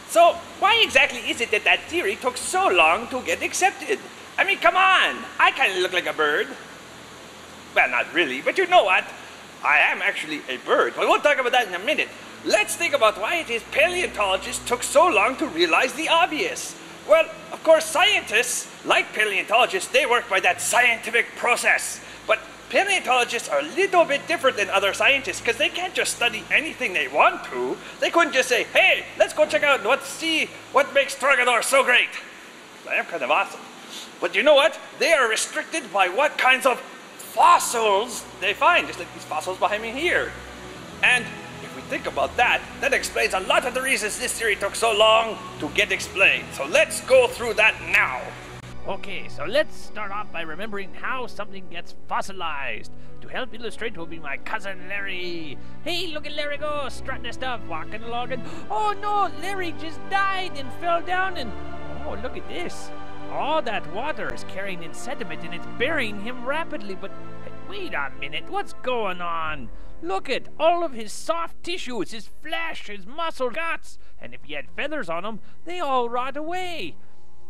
So, why exactly is it that that theory took so long to get accepted? I mean, come on, I kind of look like a bird. Well, not really, but you know what? I am actually a bird, but we'll talk about that in a minute. Let's think about why it is paleontologists took so long to realize the obvious. Well, of course, scientists, like paleontologists, they work by that scientific process. But paleontologists are a little bit different than other scientists because they can't just study anything they want to. They couldn't just say, hey, let's go check out see what makes Stroganoff so great. I am kind of awesome. But you know what? They are restricted by what kinds of fossils they find, just like these fossils behind me here. And if we think about that, that explains a lot of the reasons this theory took so long to get explained. So let's go through that now. Okay, so let's start off by remembering how something gets fossilized. To help illustrate will be my cousin Larry. Hey, look at Larry go, strutting his stuff, walking along, and oh no, Larry just died and fell down, and oh, look at this. All that water is carrying in sediment and it's burying him rapidly, but hey, wait a minute, what's going on? Look at all of his soft tissues, his flesh, his muscle, guts, and if he had feathers on him, they all rot away.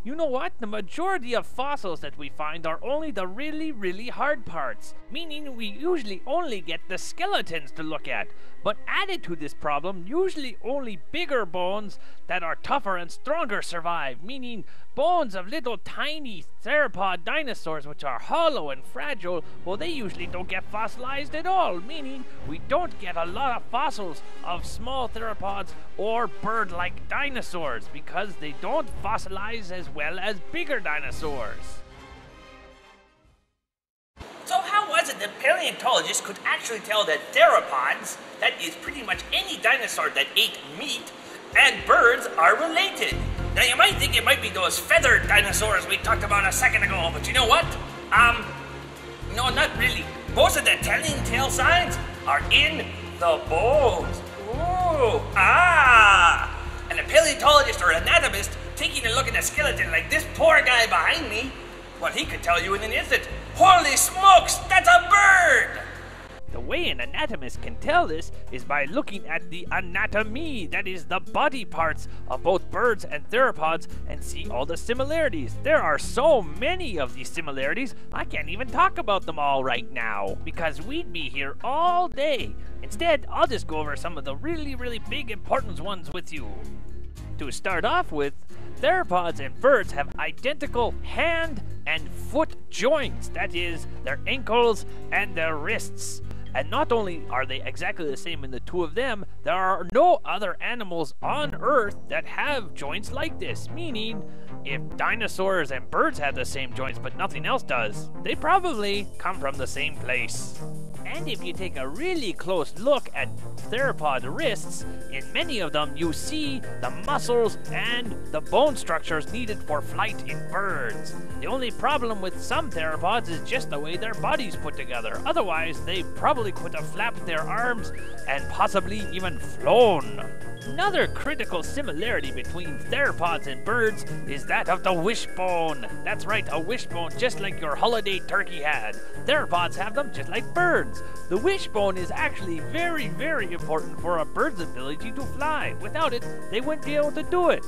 You know what? The majority of fossils that we find are only the really, really hard parts, meaning we usually only get the skeletons to look at. But added to this problem, usually only bigger bones that are tougher and stronger survive, meaning bones of little tiny theropod dinosaurs which are hollow and fragile, well, they usually don't get fossilized at all, meaning we don't get a lot of fossils of small theropods or bird-like dinosaurs because they don't fossilize as well as bigger dinosaurs. So how was it that paleontologists could actually tell that theropods, that is pretty much any dinosaur that ate meat, and birds are related? Now you might think it might be those feathered dinosaurs we talked about a second ago, but you know what? No, not really. Most of the telling tale signs are in the bones. Ooh, and a paleontologist or anatomist taking a look at a skeleton like this poor guy behind me, well, he could tell you in an instant, holy smokes, that's a bird! The way an anatomist can tell this is by looking at the anatomy, that is the body parts of both birds and theropods, and see all the similarities. There are so many of these similarities, I can't even talk about them all right now, because we'd be here all day. Instead, I'll just go over some of the really, really big important ones with you. To start off with, theropods and birds have identical hand and foot joints, that is, their ankles and their wrists. And not only are they exactly the same in the two of them, there are no other animals on Earth that have joints like this, meaning if dinosaurs and birds had the same joints but nothing else does, they probably come from the same place. And if you take a really close look at theropod wrists, in many of them you see the muscles and the bone structures needed for flight in birds. The only problem with some theropods is just the way their bodies put together. Otherwise, they probably could have flapped their arms and possibly even flown. Another critical similarity between theropods and birds is that of the wishbone. That's right, a wishbone just like your holiday turkey had. Theropods have them just like birds. The wishbone is actually very, very important for a bird's ability to fly. Without it, they wouldn't be able to do it.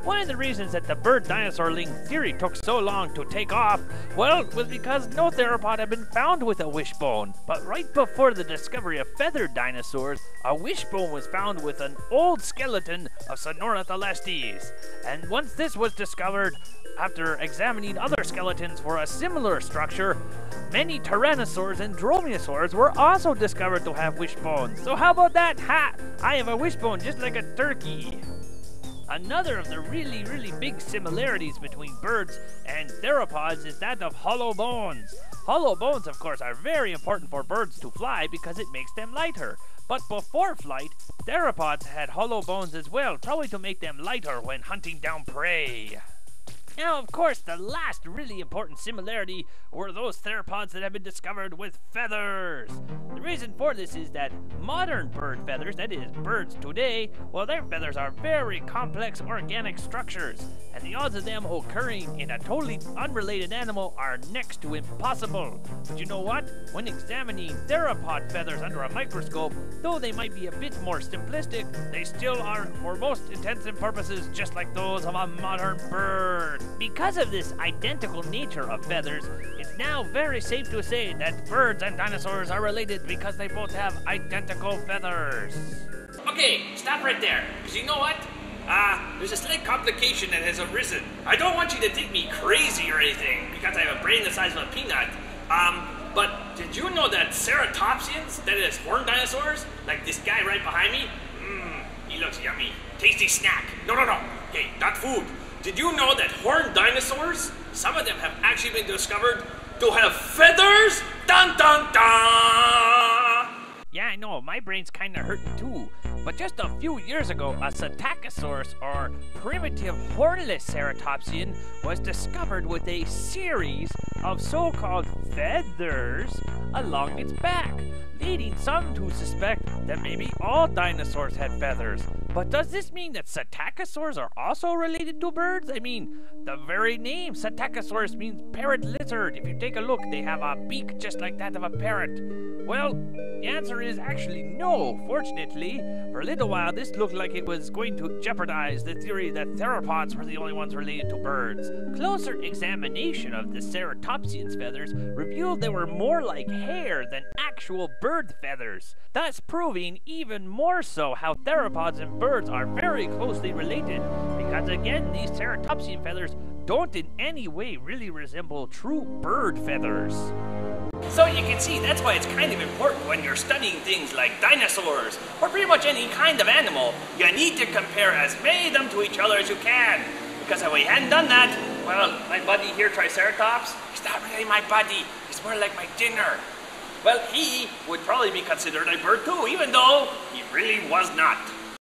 One of the reasons that the bird-dinosaur-link theory took so long to take off, well, was because no theropod had been found with a wishbone. But right before the discovery of feathered dinosaurs, a wishbone was found with an old skeleton of Sonoran And once this was discovered, after examining other skeletons for a similar structure, many tyrannosaurs and dromaeosaurs were also discovered to have wishbones. So how about that? Ha! I have a wishbone just like a turkey. Another of the really, really big similarities between birds and theropods is that of hollow bones. Hollow bones, of course, are very important for birds to fly because it makes them lighter. But before flight, theropods had hollow bones as well, probably to make them lighter when hunting down prey. Now, of course, the last really important similarity were those theropods that have been discovered with feathers. The reason for this is that modern bird feathers, that is, birds today, well, their feathers are very complex organic structures, and the odds of them occurring in a totally unrelated animal are next to impossible. But you know what? When examining theropod feathers under a microscope, though they might be a bit more simplistic, they still are, for most intents and purposes, just like those of a modern bird. Because of this identical nature of feathers, it's now very safe to say that birds and dinosaurs are related because they both have identical feathers. Okay, stop right there, because you know what? There's a slight complication that has arisen. I don't want you to think me crazy or anything, because I have a brain the size of a peanut. But did you know that ceratopsians, that is, horned dinosaurs, like this guy right behind me? He looks yummy. Tasty snack. No. Okay, not food. Did you know that horned dinosaurs, some of them have actually been discovered to have feathers? Dun dun dun! Yeah, I know, my brain's kinda hurting too. But just a few years ago, a Psittacosaurus, or primitive hornless ceratopsian, was discovered with a series of so-called feathers along its back, leading some to suspect that maybe all dinosaurs had feathers. But does this mean that Psittacosaurs are also related to birds? I mean, the very name Psittacosaurus means parrot lizard. If you take a look, they have a beak just like that of a parrot. Well, the answer is actually no, fortunately. For a little while, this looked like it was going to jeopardize the theory that theropods were the only ones related to birds. Closer examination of the ceratopsian's feathers revealed they were more like hair than actual bird feathers, thus proving even more so how theropods and birds are very closely related, because again, these ceratopsian feathers don't in any way really resemble true bird feathers. So you can see that's why it's kind of important when you're studying things like dinosaurs, or pretty much any kind of animal, you need to compare as many of them to each other as you can. Because if we hadn't done that, well, my buddy here, Triceratops, he's not really my buddy, he's more like my dinner. Well, he would probably be considered a bird too, even though he really was not.